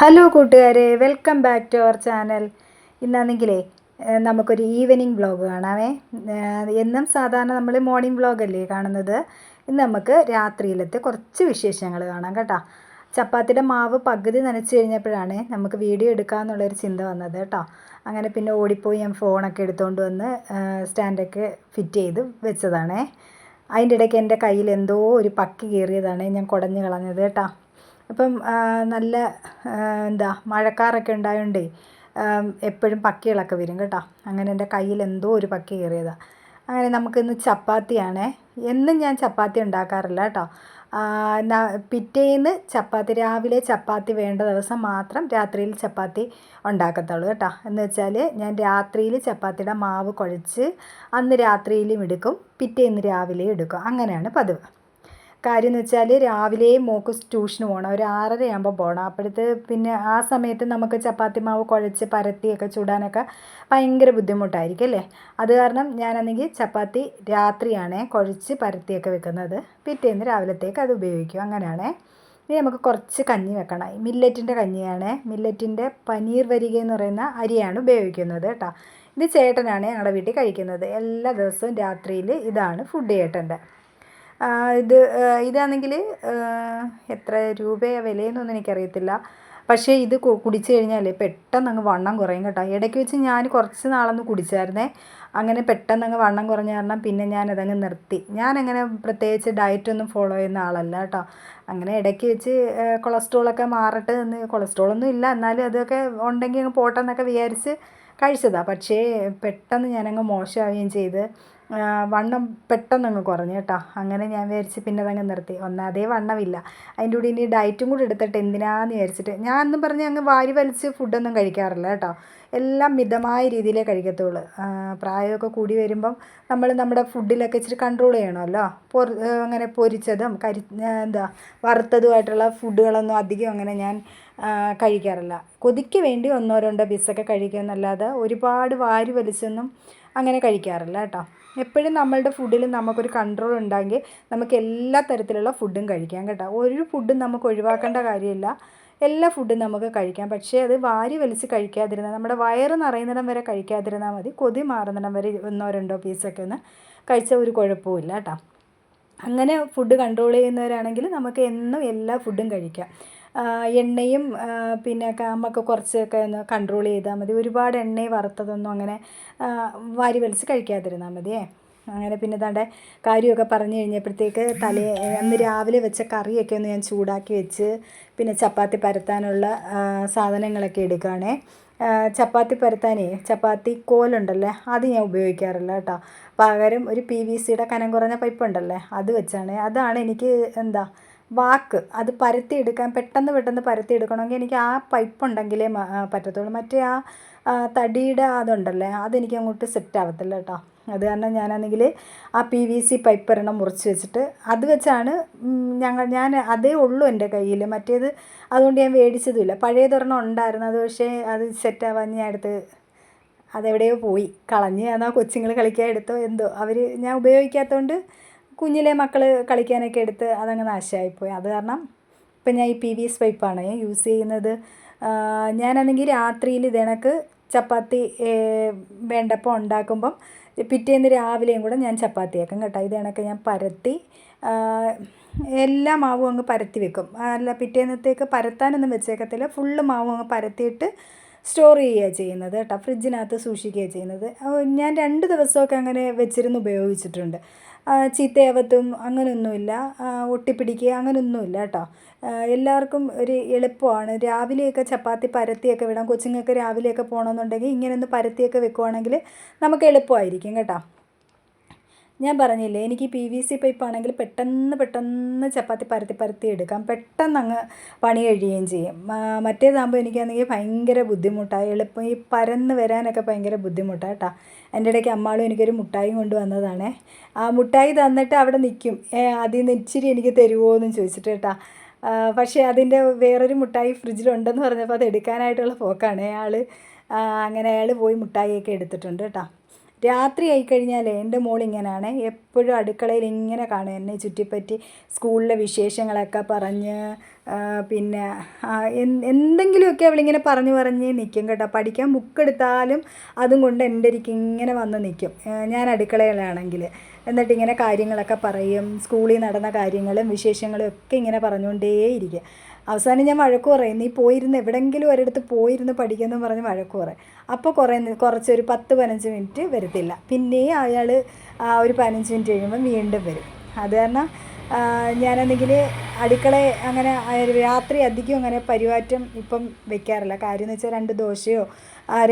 Hello കൂട്ടുകാരെ, welcome back to our channel. ഇന്നാണെങ്കിലേ നമുക്കൊരു ഈവനിങ് വ്ളോഗ് കാണാമേ. എന്നും സാധാരണ നമ്മൾ മോർണിംഗ് വ്ളോഗല്ലേ കാണുന്നത്. ഇന്ന് നമുക്ക് രാത്രിയിലത്തെ കുറച്ച് വിശേഷങ്ങൾ കാണാം കേട്ടോ. ചപ്പാത്തിയുടെ മാവ് പകുതി നനച്ച് കഴിഞ്ഞപ്പോഴാണ് നമുക്ക് വീഡിയോ എടുക്കാമെന്നുള്ളൊരു ചിന്ത വന്നത് കേട്ടോ. അങ്ങനെ പിന്നെ ഓടിപ്പോയി ഞാൻ ഫോണൊക്കെ എടുത്തുകൊണ്ട് വന്ന് സ്റ്റാൻഡൊക്കെ ഫിറ്റ് ചെയ്ത് വെച്ചതാണേ. അതിൻ്റെ ഇടയ്ക്ക് എൻ്റെ കയ്യിൽ എന്തോ ഒരു പക്കി കയറിയതാണ് ഞാൻ കുടഞ്ഞ് കളഞ്ഞത് കേട്ടോ. അപ്പം നല്ല മഴക്കാറൊക്കെ ഉണ്ടായതുകൊണ്ടേ എപ്പോഴും പക്കികളൊക്കെ വരും കേട്ടോ. അങ്ങനെ എൻ്റെ കയ്യിൽ എന്തോ ഒരു പക്കി കയറിയതാണ്. അങ്ങനെ നമുക്കിന്ന് ചപ്പാത്തിയാണേ. എന്നും ഞാൻ ചപ്പാത്തി ഉണ്ടാക്കാറില്ല കേട്ടോ. പിറ്റേന്ന് ചപ്പാത്തി, രാവിലെ ചപ്പാത്തി വേണ്ട ദിവസം മാത്രം രാത്രിയിൽ ചപ്പാത്തി ഉണ്ടാക്കത്തുള്ളൂ കേട്ടോ. എന്ന് വെച്ചാൽ ഞാൻ രാത്രിയിൽ ചപ്പാത്തിയുടെ മാവ് കുഴച്ച് അന്ന് രാത്രിയിലും എടുക്കും, പിറ്റേന്ന് രാവിലെയും എടുക്കും. അങ്ങനെയാണ് പതിവ്. കാര്യം എന്ന് വെച്ചാൽ രാവിലെ മോൾക്ക് ട്യൂഷന് പോകണം, ഒരു 6:30 പോകണം. അപ്പോഴത്തെ പിന്നെ ആ സമയത്ത് നമുക്ക് ചപ്പാത്തി മാവ് കുഴച്ച് പരത്തിയൊക്കെ ചുടാനൊക്കെ ഭയങ്കര ബുദ്ധിമുട്ടായിരിക്കും അല്ലേ. അത് കാരണം ഞാനാണെങ്കിൽ ചപ്പാത്തി രാത്രിയാണ് കുഴച്ച് പരത്തിയൊക്കെ വെക്കുന്നത്, പിറ്റേന്ന് രാവിലത്തേക്ക് അത് ഉപയോഗിക്കും. അങ്ങനെയാണേ. ഇനി നമുക്ക് കുറച്ച് കഞ്ഞി വെക്കണം. മില്ലറ്റിൻ്റെ കഞ്ഞിയാണ്. മില്ലറ്റിൻ്റെ പനീർ വരിക എന്ന് പറയുന്ന അരിയാണ് ഉപയോഗിക്കുന്നത് കേട്ടോ. ഇത് ചേട്ടനാണ് ഞങ്ങളുടെ വീട്ടിൽ കഴിക്കുന്നത്. എല്ലാ ദിവസവും രാത്രിയിൽ ഇതാണ് ഫുഡ് ചേട്ടൻ്റെ. ഇതാണെങ്കിൽ എത്ര രൂപയാണ് വിലയെന്നൊന്നും എനിക്കറിയത്തില്ല. പക്ഷേ ഇത് കുടിച്ച് കഴിഞ്ഞാൽ പെട്ടെന്ന് അങ്ങ് വണ്ണം കുറയും കേട്ടോ. ഇടയ്ക്ക് വെച്ച് ഞാൻ കുറച്ച് നാളൊന്ന് കുടിച്ചായിരുന്നേ. അങ്ങനെ പെട്ടെന്ന് അങ്ങ് വണ്ണം കുറഞ്ഞ കാരണം പിന്നെ ഞാനതങ്ങ് നിർത്തി. ഞാനങ്ങനെ പ്രത്യേകിച്ച് ഡയറ്റൊന്നും ഫോളോ ചെയ്യുന്ന ആളല്ല കേട്ടോ. അങ്ങനെ ഇടയ്ക്ക് വെച്ച് കൊളസ്ട്രോളൊക്കെ മാറട്ടെ എന്ന്, കൊളസ്ട്രോളൊന്നും ഇല്ല എന്നാലും അതൊക്കെ ഉണ്ടെങ്കിൽ അങ്ങ് പോട്ടെ എന്നൊക്കെ വിചാരിച്ച് കഴിച്ചതാണ്. പക്ഷേ പെട്ടെന്ന് ഞാനങ്ങ് മോശമാവുകയും ചെയ്ത് വണ്ണം പെട്ടെന്നങ്ങ് കുറഞ്ഞു കേട്ടോ. അങ്ങനെ ഞാൻ വിചാരിച്ച് പിന്നെ അതങ്ങ് നിർത്തി. ഒന്നാമതേ വണ്ണമില്ല, അതിൻ്റെ കൂടി ഇനി ഡയറ്റും കൂടി എടുത്തിട്ട് എന്തിനാന്ന് വിചാരിച്ചിട്ട് ഞാൻ എന്നും പറഞ്ഞ് അങ്ങ് വാരി വലിച്ച് ഫുഡൊന്നും കഴിക്കാറില്ല കേട്ടോ. എല്ലാം മിതമായ രീതിയിലേ കഴിക്കത്തുള്ളൂ. പ്രായമൊക്കെ കൂടി വരുമ്പം നമ്മൾ നമ്മുടെ ഫുഡിലൊക്കെ ഇച്ചിരി കൺട്രോൾ ചെയ്യണമല്ലോ. അങ്ങനെ പൊരിച്ചതും വറുത്തതുമായിട്ടുള്ള ഫുഡുകളൊന്നും അധികം അങ്ങനെ ഞാൻ കഴിക്കാറില്ല. കൊതിക്ക് വേണ്ടി 1-2 പീസൊക്കെ കഴിക്കുമെന്നല്ലാതെ ഒരുപാട് വാരി വലിച്ചൊന്നും അങ്ങനെ കഴിക്കാറില്ല കേട്ടോ. എപ്പോഴും നമ്മളുടെ ഫുഡിൽ നമുക്കൊരു കൺട്രോൾ ഉണ്ടെങ്കിൽ നമുക്ക് എല്ലാ തരത്തിലുള്ള ഫുഡും കഴിക്കാം കേട്ടോ. ഒരു ഫുഡും നമുക്ക് ഒഴിവാക്കേണ്ട കാര്യമില്ല, എല്ലാ ഫുഡും നമുക്ക് കഴിക്കാം. പക്ഷേ അത് വാരി വലിച്ച് കഴിക്കാതിരുന്നാൽ, നമ്മുടെ വയറ് നിറയുന്നിടം വരെ കഴിക്കാതിരുന്നാൽ മതി. കൊതി മാറുന്നിടം വരെ 1-2 പീസൊക്കെ ഒന്ന് കഴിച്ചാൽ ഒരു കുഴപ്പമില്ല കേട്ടോ. അങ്ങനെ ഫുഡ് കൺട്രോൾ ചെയ്യുന്നവരാണെങ്കിൽ നമുക്ക് എന്നും എല്ലാ ഫുഡും കഴിക്കാം. എണ്ണയും പിന്നെ നമുക്ക് കുറച്ചൊക്കെ ഒന്ന് കൺട്രോൾ ചെയ്താൽ മതി. ഒരുപാട് എണ്ണയും വറുത്തതൊന്നും അങ്ങനെ വാരി വലിച്ച് കഴിക്കാതിരുന്നാൽ മതിയേ. അങ്ങനെ പിന്നെ ദാണ്ടെ കാര്യമൊക്കെ പറഞ്ഞു കഴിഞ്ഞപ്പോഴത്തേക്ക് അന്ന് രാവിലെ വെച്ച കറിയൊക്കെ ഒന്ന് ഞാൻ ചൂടാക്കി വെച്ച് പിന്നെ ചപ്പാത്തി പരത്താനുള്ള സാധനങ്ങളൊക്കെ എടുക്കുകയാണേ. ചപ്പാത്തി പരത്താനേ ചപ്പാത്തി കോലുണ്ടല്ലേ, അത് ഞാൻ ഉപയോഗിക്കാറില്ല കേട്ടോ. പകരം ഒരു PVCയുടെ കനം കുറഞ്ഞ പൈപ്പ് ഉണ്ടല്ലേ, അത് വെച്ചാണ്. അതാണ് എനിക്ക് അത് പരത്തിയെടുക്കാൻ പെട്ടെന്ന് പരത്തിയെടുക്കണമെങ്കിൽ എനിക്ക് ആ പൈപ്പ് ഉണ്ടെങ്കിലേ പറ്റത്തുള്ളൂ. മറ്റേ തടിയുടെ അതുണ്ടല്ലേ, അതെനിക്ക് അങ്ങോട്ട് സെറ്റ് ആവത്തില്ല കേട്ടോ. അത് കാരണം ഞാനാണെങ്കിൽ ആ PVC പൈപ്പ് ഒരെണ്ണം മുറിച്ച് വെച്ചിട്ട് അത് വെച്ചാണ് ഞാൻ അതേ ഉള്ളൂ എൻ്റെ കയ്യിൽ. മറ്റേത് അതുകൊണ്ട് ഞാൻ മേടിച്ചതുമില്ല. പഴയതൊരെണ്ണം ഉണ്ടായിരുന്നു, അത് പക്ഷേ അത് സെറ്റാവാൻ ഞാൻ എടുത്ത് അതെവിടെയോ പോയി കളഞ്ഞ്. എന്നാൽ കൊച്ചുങ്ങൾ കളിക്കാൻ എടുത്തോ എന്തോ, ഞാൻ ഉപയോഗിക്കാത്തതുകൊണ്ട് കുഞ്ഞിലെ മക്കൾ കളിക്കാനൊക്കെ എടുത്ത് അതങ്ങ് നാശമായിപ്പോയി. അത് കാരണം ഇപ്പം ഞാൻ ഈ PVC പൈപ്പാണ് യൂസ് ചെയ്യുന്നത്. ഞാനാണെങ്കിൽ രാത്രിയിൽ ഇതേണക്ക് ചപ്പാത്തി വേണ്ടപ്പോൾ ഉണ്ടാക്കുമ്പം പിറ്റേന്ന് രാവിലെയും കൂടെ ഞാൻ ചപ്പാത്തിയാക്കും കേട്ടോ. ഇതേണക്ക് ഞാൻ പരത്തി എല്ലാ മാവും അങ്ങ് പരത്തി വെക്കും. അല്ല, പിറ്റേന്നത്തേക്ക് പരത്താനൊന്നും വെച്ചേക്കത്തില്ല. ഫുള്ള് മാവും അങ്ങ് പരത്തിയിട്ട് സ്റ്റോർ ചെയ്യുകയാണ് ചെയ്യുന്നത് കേട്ടോ. ഫ്രിഡ്ജിനകത്ത് സൂക്ഷിക്കുകയാണ് ചെയ്യുന്നത്. ഞാൻ 2 ദിവസമൊക്കെ അങ്ങനെ വെച്ചിരുന്ന് ഉപയോഗിച്ചിട്ടുണ്ട്. ചീത്തയാവത്തും അങ്ങനെയൊന്നുമില്ല, ഒട്ടിപ്പിടിക്കുക അങ്ങനെയൊന്നുമില്ല കേട്ടോ. എല്ലാവർക്കും ഒരു എളുപ്പമാണ്. രാവിലെയൊക്കെ ചപ്പാത്തി പരത്തിയൊക്കെ വിടാം. കൊച്ചുങ്ങൾക്ക് രാവിലെയൊക്കെ പോകണമെന്നുണ്ടെങ്കിൽ ഇങ്ങനെ ഒന്ന് പരത്തിയൊക്കെ വെക്കുവാണെങ്കിൽ നമുക്ക് എളുപ്പമായിരിക്കും കേട്ടോ. ഞാൻ പറഞ്ഞില്ലേ, എനിക്ക് PVC പൈപ്പാണെങ്കിൽ പെട്ടെന്ന് ചപ്പാത്തി പരത്തി എടുക്കാം, പെട്ടെന്ന് അങ്ങ് പണി കഴിയുകയും ചെയ്യും. മറ്റേതാകുമ്പോൾ എനിക്കാണെങ്കിൽ ഭയങ്കര ബുദ്ധിമുട്ടാണ്. എളുപ്പം ഈ പരന്ന് വരാനൊക്കെ ഭയങ്കര ബുദ്ധിമുട്ടാണ് കേട്ടോ. എൻ്റെ ഇടയ്ക്ക് അമ്മാളും എനിക്കൊരു മുട്ടായി കൊണ്ടുവന്നതാണേ. ആ മുട്ടായി തന്നിട്ട് അവിടെ നിൽക്കും, അതിൽ നിന്ന് ഇച്ചിരി എനിക്ക് തരുമോ എന്ന് ചോദിച്ചിട്ട് കേട്ടോ. പക്ഷേ അതിൻ്റെ വേറൊരു മുട്ടായി ഫ്രിഡ്ജിലുണ്ടെന്ന് പറഞ്ഞപ്പോൾ അത് എടുക്കാനായിട്ടുള്ള പോക്കാണ് അയാൾ. അങ്ങനെ അയാൾ പോയി മുട്ടായിയൊക്കെ എടുത്തിട്ടുണ്ട് കേട്ടോ. രാത്രി ആയിക്കഴിഞ്ഞാൽ എൻ്റെ മോൾ ഇങ്ങനെയാണ്, എപ്പോഴും അടുക്കളയിൽ ഇങ്ങനെ കാണും എന്നെ ചുറ്റിപ്പറ്റി സ്കൂളിലെ വിശേഷങ്ങളൊക്കെ പറഞ്ഞ്. പിന്നെ എന്തെങ്കിലുമൊക്കെ അവളിങ്ങനെ പറഞ്ഞ് നിൽക്കും കേട്ടോ. പഠിക്കാൻ ബുക്കെടുത്താലും അതും കൊണ്ട് എൻ്റെ അരികിൽ ഇങ്ങനെ വന്ന് നിൽക്കും ഞാൻ അടുക്കളയിലാണെങ്കിൽ. എന്നിട്ടിങ്ങനെ കാര്യങ്ങളൊക്കെ പറയും, സ്കൂളിൽ നടന്ന കാര്യങ്ങളും വിശേഷങ്ങളും ഒക്കെ ഇങ്ങനെ പറഞ്ഞുകൊണ്ടേയിരിക്കും. അവസാനം ഞാൻ വഴക്ക് പറയും, നീ പോയിരുന്ന് എവിടെയെങ്കിലും ഒരിടത്ത് പോയിരുന്ന് പഠിക്കുമെന്ന് പറഞ്ഞ് വഴക്ക് പറയും. അപ്പോൾ കുറച്ചൊരു 10-15 മിനിറ്റ് വരത്തില്ല, പിന്നെയും അയാൾ ഒരു 15 മിനിറ്റ് കഴിയുമ്പോൾ വീണ്ടും വരും. അത് കാരണം ഞാനെന്തെങ്കിൽ അടുക്കള അങ്ങനെ രാത്രി അധികം അങ്ങനെ പരിപാറ്റം ഇപ്പം വെക്കാറില്ല. കാര്യം എന്ന് വെച്ചാൽ 2 ദോശയോ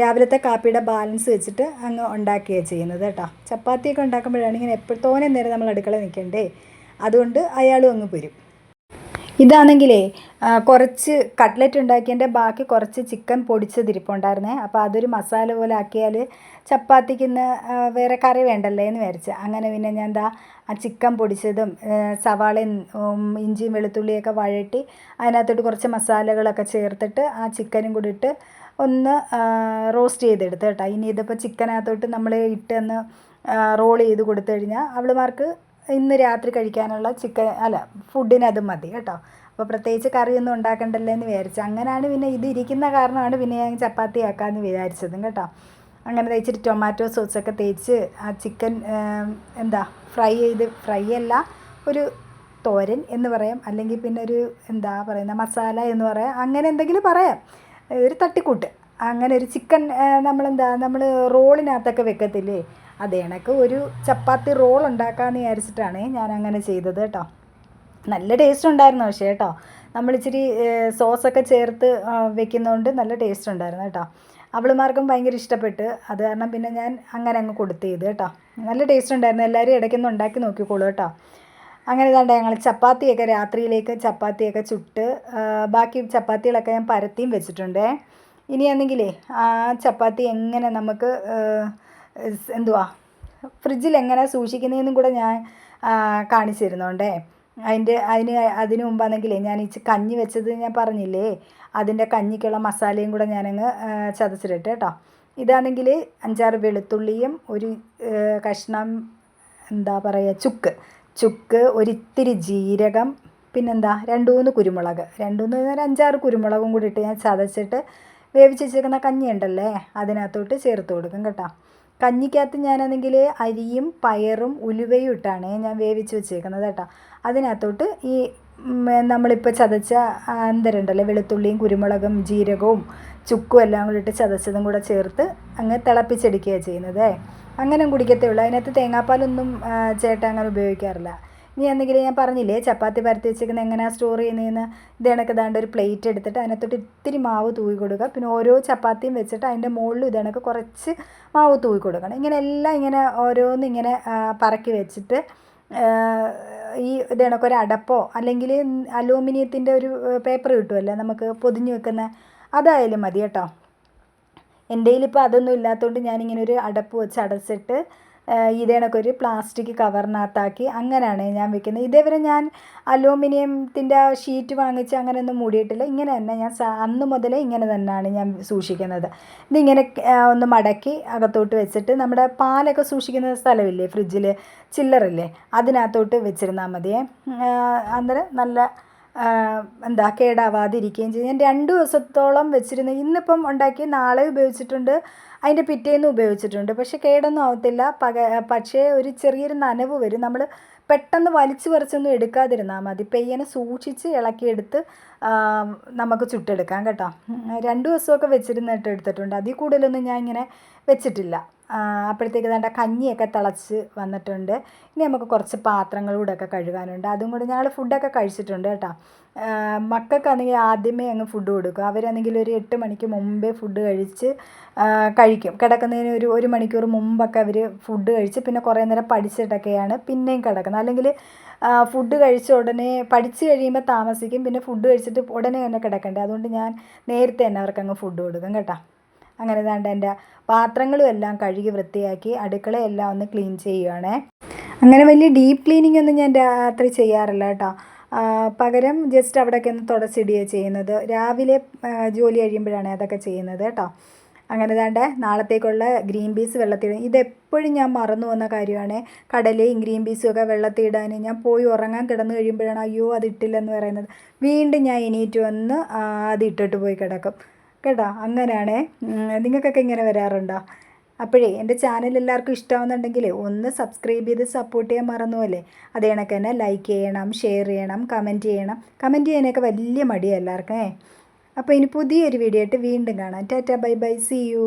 രാവിലത്തെ കാപ്പിയുടെ ബാലൻസ് വെച്ചിട്ട് അങ്ങ് ഉണ്ടാക്കുകയാണ് ചെയ്യുന്നത് കേട്ടോ. ചപ്പാത്തിയൊക്കെ ഉണ്ടാക്കുമ്പോഴാണ് ഇങ്ങനെ എപ്പോഴും തോനെ നേരം നമ്മൾ അടുക്കള നിൽക്കണ്ടേ, അതുകൊണ്ട് അയാളും അങ്ങ് വരും. ഇതാണെങ്കിലേ കുറച്ച് കട്ട്ലറ്റ് ഉണ്ടാക്കിയതിൻ്റെ ബാക്കി കുറച്ച് ചിക്കൻ പൊടിച്ചതിരിപ്പുണ്ടായിരുന്നേ. അപ്പോൾ അതൊരു മസാല പോലെ ആക്കിയാൽ ചപ്പാത്തിക്കിന്ന് വേറെ കറി വേണ്ടല്ലേ എന്ന് വിചാരിച്ച്. അങ്ങനെ പിന്നെ ഞാൻ ആ ചിക്കൻ പൊടിച്ചതും സവാളയും ഇഞ്ചിയും വെളുത്തുള്ളിയൊക്കെ വഴറ്റി അതിനകത്തോട്ട് കുറച്ച് മസാലകളൊക്കെ ചേർത്തിട്ട് ആ ചിക്കനും കൂടി ഇട്ട് ഒന്ന് റോസ്റ്റ് ചെയ്തെടുത്ത് കേട്ടോ. ഇനി ഇതിപ്പോൾ ചിക്കനകത്തോട്ട് നമ്മൾ ഇട്ടൊന്ന് റോൾ ചെയ്ത് കൊടുത്തു കഴിഞ്ഞാൽ അവളുമാർക്ക് ഇന്ന് രാത്രി കഴിക്കാനുള്ള ഫുഡിന് അത് മതി കേട്ടോ. അപ്പോൾ പ്രത്യേകിച്ച് കറിയൊന്നും ഉണ്ടാക്കണ്ടല്ലോ എന്ന് വിചാരിച്ചു. അങ്ങനെയാണ് പിന്നെ ഇത് ഇരിക്കുന്ന കാരണമാണ് പിന്നെ ഞാൻ ചപ്പാത്തി ആക്കാമെന്ന് വിചാരിച്ചതും കേട്ടോ. അങ്ങനെ തേച്ചിട്ട് ടൊമാറ്റോ സോസൊക്കെ തേച്ച് ആ ചിക്കൻ ഫ്രൈ അല്ല, ഒരു തോരൻ എന്ന് പറയാം, അല്ലെങ്കിൽ പിന്നെ ഒരു മസാല എന്ന് പറയാം, അങ്ങനെ എന്തെങ്കിലും പറയാം, ഒരു തട്ടിക്കൂട്ട്. അങ്ങനെ ഒരു ചിക്കൻ നമ്മൾ റോളിനകത്തൊക്കെ വെക്കത്തില്ലേ, അതേ കണക്ക് ഒരു ചപ്പാത്തി റോൾ ഉണ്ടാക്കാമെന്ന് വിചാരിച്ചിട്ടാണ് ഞാൻ അങ്ങനെ ചെയ്തത് കേട്ടോ. നല്ല ടേസ്റ്റ് ഉണ്ടായിരുന്നു പക്ഷേ കേട്ടോ. നമ്മളിച്ചിരി സോസൊക്കെ ചേർത്ത് വെക്കുന്നതുകൊണ്ട് നല്ല ടേസ്റ്റ് ഉണ്ടായിരുന്നു കേട്ടോ. അവളുമാർക്കും ഭയങ്കര ഇഷ്ടപ്പെട്ട്. അത് കാരണം പിന്നെ ഞാൻ അങ്ങനെ അങ്ങ് കൊടുത്ത് ചെയ്ത് കേട്ടോ. നല്ല ടേസ്റ്റ് ഉണ്ടായിരുന്നു. എല്ലാവരും ഇടയ്ക്കൊന്ന് ഉണ്ടാക്കി നോക്കിക്കോളൂ കേട്ടോ. അങ്ങനെ ഇതാണ്ട് ഞങ്ങൾ ചപ്പാത്തിയൊക്കെ രാത്രിയിലേക്ക് ചപ്പാത്തിയൊക്കെ ചുട്ട് ബാക്കി ചപ്പാത്തികളൊക്കെ ഞാൻ പരത്തിയും വെച്ചിട്ടുണ്ടേ. ഇനിയാണെങ്കിലേ ആ ചപ്പാത്തി എങ്ങനെ നമുക്ക് ഫ്രിഡ്ജിൽ എങ്ങനെ സൂക്ഷിക്കുന്നതെന്നും കൂടെ ഞാൻ കാണിച്ചു തരുന്നുണ്ടേ. അതിന് മുമ്പാണെങ്കിലേ ഞാൻ കഞ്ഞി വെച്ചത് ഞാൻ പറഞ്ഞില്ലേ, അതിൻ്റെ കഞ്ഞിക്കുള്ള മസാലയും കൂടെ ഞാനങ്ങ് ചതച്ചിടട്ടെ കേട്ടോ. ഇതാണെങ്കിൽ 5-6 വെളുത്തുള്ളിയും ഒരു കഷ്ണം ചുക്ക്, ഒരിത്തിരി ജീരകം, പിന്നെന്താ 2-3 കുരുമുളക്, 5-6 കുരുമുളകും കൂടി ഇട്ട് ഞാൻ ചതച്ചിട്ട് വേവിച്ച് വെച്ചേക്കുന്ന കഞ്ഞി ഉണ്ടല്ലേ അതിനകത്തോട്ട് ചേർത്ത് കൊടുക്കും കേട്ടോ. കഞ്ഞിക്കകത്ത് ഞാനാണെങ്കിൽ അരിയും പയറും ഉലുവയും ഇട്ടാണ് ഞാൻ വേവിച്ച് വെച്ചേക്കുന്നത് കേട്ടോ. അതിനകത്തോട്ട് ഈ നമ്മളിപ്പോൾ ചതച്ച ഉണ്ടല്ലോ, വെളുത്തുള്ളിയും കുരുമുളകും ജീരകവും ചുക്കും എല്ലാം കൂടി ഇട്ട് ചതച്ചതും കൂടെ ചേർത്ത് അങ്ങ് തിളപ്പിച്ചെടുക്കുകയാണ് ചെയ്യുന്നത്. അങ്ങനെ കുടിക്കത്തേ ഉള്ളൂ. അതിനകത്ത് തേങ്ങാപ്പാലൊന്നും ചേട്ടൻ അങ്ങനെ ഉപയോഗിക്കാറില്ല. ഇനി എന്തെങ്കിലും ഞാൻ പറഞ്ഞില്ലേ ചപ്പാത്തി പരത്തി വെച്ചേക്കുന്നത് എങ്ങനെയാണ് സ്റ്റോർ ചെയ്യുന്നതെന്ന്. ഇത് കണക്ക് ദാണ്ട് ഒരു പ്ലേറ്റ് എടുത്തിട്ട് അതിനകത്തോട്ട് ഇത്തിരി മാവ് തൂവി കൊടുക്കുക. പിന്നെ ഓരോ ചപ്പാത്തിയും വെച്ചിട്ട് അതിൻ്റെ മുകളിലും ഇത് കണക്ക് കുറച്ച് മാവ് തൂവി കൊടുക്കണം. ഇങ്ങനെ എല്ലാം ഇങ്ങനെ ഓരോന്ന് ഇങ്ങനെ പറക്കി വെച്ചിട്ട് ഈ ഇത് കണക്കൊരു അടപ്പോ അല്ലെങ്കിൽ അലൂമിനിയത്തിൻ്റെ ഒരു പേപ്പർ കിട്ടുമല്ലോ നമുക്ക് പൊതിഞ്ഞ് വെക്കുന്ന, അതായാലും മതി കേട്ടോ. എൻ്റെ കയ്യിലിപ്പോൾ അതൊന്നും ഇല്ലാത്തതുകൊണ്ട് ഞാനിങ്ങനെ ഒരു അടപ്പ് വെച്ച് അടച്ചിട്ട് ഇതേണക്കൊരു പ്ലാസ്റ്റിക് കവറിനകത്താക്കി അങ്ങനെയാണ് ഞാൻ വെക്കുന്നത്. ഇതേവരെ ഞാൻ അലൂമിനിയത്തിൻ്റെ ഷീറ്റ് വാങ്ങിച്ച് അങ്ങനെയൊന്നും മൂടിയിട്ടില്ല. ഇങ്ങനെ തന്നെ ഞാൻ അന്ന് മുതലേ ഇങ്ങനെ തന്നെയാണ് ഞാൻ സൂക്ഷിക്കുന്നത്. ഇതിങ്ങനെ ഒന്ന് മടക്കി അകത്തോട്ട് വെച്ചിട്ട് നമ്മുടെ പാലൊക്കെ സൂക്ഷിക്കുന്ന സ്ഥലമില്ലേ ഫ്രിഡ്ജിൽ, ചില്ലറില്ലേ, അതിനകത്തോട്ട് വെച്ചിരുന്നാൽ മതിയേ. അന്നേരം നല്ല കേടാവാതിരിക്കുകയും ചെയ്യും. ഞാൻ 2 ദിവസത്തോളം വെച്ചിരുന്നു. ഇന്നിപ്പം ഉണ്ടാക്കി നാളെ ഉപയോഗിച്ചിട്ടുണ്ട്, അതിൻ്റെ പിറ്റേന്ന് ഉപയോഗിച്ചിട്ടുണ്ട്. പക്ഷേ കേടൊന്നും ആവത്തില്ല. പക്ഷേ ഒരു ചെറിയൊരു നനവ് വരും. നമ്മൾ പെട്ടെന്ന് വലിച്ചു പറിച്ചൊന്നും എടുക്കാതിരുന്നാൽ മതി. പെയ്യനെ സൂക്ഷിച്ച് ഇളക്കിയെടുത്ത് നമുക്ക് ചുട്ടെടുക്കാം കേട്ടോ. 2 ദിവസമൊക്കെ വെച്ചിരുന്നിട്ട് എടുത്തിട്ടുണ്ട്. അതിൽ കൂടുതലൊന്നും ഞാൻ ഇങ്ങനെ വെച്ചിട്ടില്ല. അപ്പോഴത്തേക്ക് വേണ്ട കഞ്ഞിയൊക്കെ തിളച്ച് വന്നിട്ടുണ്ട്. ഇനി നമുക്ക് കുറച്ച് പാത്രങ്ങളൂടെ ഒക്കെ കഴുകാനുണ്ട്. അതും കൂടി ഞങ്ങൾ ഫുഡൊക്കെ കഴിച്ചിട്ടുണ്ട് കേട്ടോ. മക്കൾക്കാണെങ്കിൽ ആദ്യമേ അങ്ങ് ഫുഡ് കൊടുക്കും. അവരാണെങ്കിൽ ഒരു 8 മണിക്ക് മുമ്പേ ഫുഡ് കഴിക്കും. കിടക്കുന്നതിന് ഒരു 1 മണിക്കൂർ മുമ്പൊക്കെ അവർ ഫുഡ് കഴിച്ച് പിന്നെ കുറേ നേരം പഠിച്ചിട്ടൊക്കെയാണ് പിന്നെയും കിടക്കുന്നത്. അല്ലെങ്കിൽ ഫുഡ് കഴിച്ച ഉടനെ പഠിച്ച് കഴിയുമ്പോൾ താമസിക്കും. പിന്നെ ഫുഡ് കഴിച്ചിട്ട് ഉടനെ തന്നെ കിടക്കണ്ടേ. അതുകൊണ്ട് ഞാൻ നേരത്തെ തന്നെ അവർക്കങ്ങ് ഫുഡ് കൊടുക്കും കേട്ടോ. അങ്ങനെ ദാണ്ട് എൻ്റെ പാത്രങ്ങളും എല്ലാം കഴുകി വൃത്തിയാക്കി അടുക്കളയെല്ലാം ഒന്ന് ക്ലീൻ ചെയ്യുകയാണേ. അങ്ങനെ വലിയ ഡീപ്പ് ക്ലീനിങ് ഒന്നും ഞാൻ രാത്രി ചെയ്യാറില്ല കേട്ടോ. പകരം ജസ്റ്റ് അവിടെയൊക്കെ ഒന്ന് തുടച്ചിടുകയാണ് ചെയ്യുന്നത്. രാവിലെ ജോലി കഴിയുമ്പോഴാണ് അതൊക്കെ ചെയ്യുന്നത് കേട്ടോ. അങ്ങനെ ദാണ്ടെ നാളത്തേക്കുള്ള ഗ്രീൻ പീസ് വെള്ളത്തിടും. ഇതെപ്പോഴും ഞാൻ മറന്നു പോകുന്ന കാര്യമാണ്, കടലയും ഗ്രീൻ പീസും ഒക്കെ വെള്ളത്തിടാൻ. ഞാൻ പോയി ഉറങ്ങാൻ കിടന്നു കഴിയുമ്പോഴാണ് അയ്യോ അതിട്ടില്ലെന്ന് പറയുന്നത്. വീണ്ടും ഞാൻ എണീറ്റ് വന്ന് അത് ഇട്ടിട്ട് പോയി കിടക്കും കേട്ടോ. അങ്ങനെയാണേ. നിങ്ങൾക്കൊക്കെ ഇങ്ങനെ വരാറുണ്ടോ? അപ്പോഴേ എൻ്റെ ചാനൽ എല്ലാവർക്കും ഇഷ്ടമാവുന്നുണ്ടെങ്കിൽ ഒന്ന് സബ്സ്ക്രൈബ് ചെയ്ത് സപ്പോർട്ട് ചെയ്യാൻ മറന്നുപോലെ. അതേ കണക്ക് തന്നെ ലൈക്ക് ചെയ്യണം, ഷെയർ ചെയ്യണം, കമൻറ്റ് ചെയ്യണം. കമൻറ്റ് ചെയ്യാനൊക്കെ വലിയ മടിയാണ് എല്ലാവർക്കും. അപ്പോൾ ഇനി പുതിയൊരു വീഡിയോ ആയിട്ട് വീണ്ടും കാണാം. Tata bye bye, see U.